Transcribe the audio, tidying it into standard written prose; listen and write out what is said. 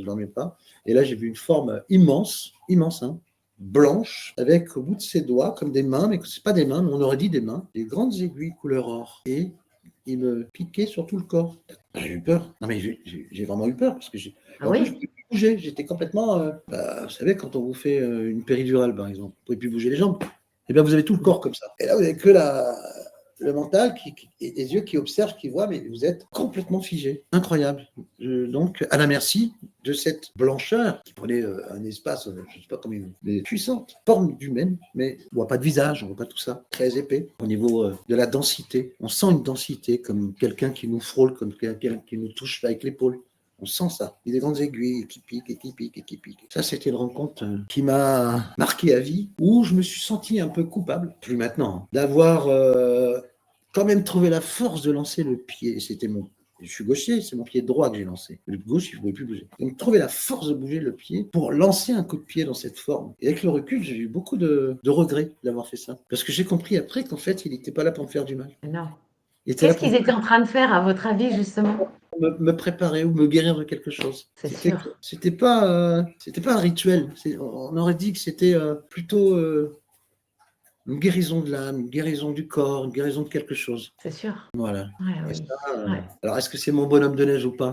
je dormais pas. Et là, j'ai vu une forme immense, immense, hein, blanche, avec au bout de ses doigts, comme des mains, mais c'est pas des mains, mais on aurait dit des mains, des grandes aiguilles couleur or. Et il me piquait sur tout le corps. J'ai eu peur. Non, mais j'ai vraiment eu peur, parce que Ah en plus, je ne oui? pouvais plus bouger. J'étais complètement. Vous savez, quand on vous fait une péridurale, par exemple, vous ne pouvez plus bouger les jambes. Eh bien, vous avez tout le corps comme ça. Et là, vous n'avez que le mental et les yeux qui observent, qui voient, mais vous êtes complètement figé. Incroyable. Donc, à la merci de cette blancheur qui prenait un espace, je ne sais pas comment, mais puissante, forme d'humaine, mais on ne voit pas de visage, on ne voit pas tout ça. Très épais. Au niveau de la densité, on sent une densité comme quelqu'un qui nous frôle, comme quelqu'un qui nous touche avec l'épaule. On sent ça. Il y a des grandes aiguilles qui piquent et qui piquent et qui piquent. Ça, c'était une rencontre qui m'a marqué à vie, où je me suis senti un peu coupable, plus maintenant, hein, d'avoir quand même trouvé la force de lancer le pied. C'était mon. Je suis gaucher, c'est mon pied droit que j'ai lancé. Le gauche, je ne pouvais plus bouger. Donc, trouver la force de bouger le pied pour lancer un coup de pied dans cette forme. Et avec le recul, j'ai eu beaucoup de regrets d'avoir fait ça. Parce que j'ai compris après qu'en fait, il n'était pas là pour me faire du mal. Non. Il était là Qu'est-ce pour qu'ils étaient en train de faire, à votre avis, justement? me préparer ou me guérir de quelque chose. C'est sûr. C'était pas un rituel. On aurait dit que c'était plutôt une guérison de l'âme, une guérison du corps, une guérison de quelque chose. C'est sûr. Voilà. Ouais, Et oui. ça, Ouais. alors, est-ce que c'est mon bonhomme de neige ou pas?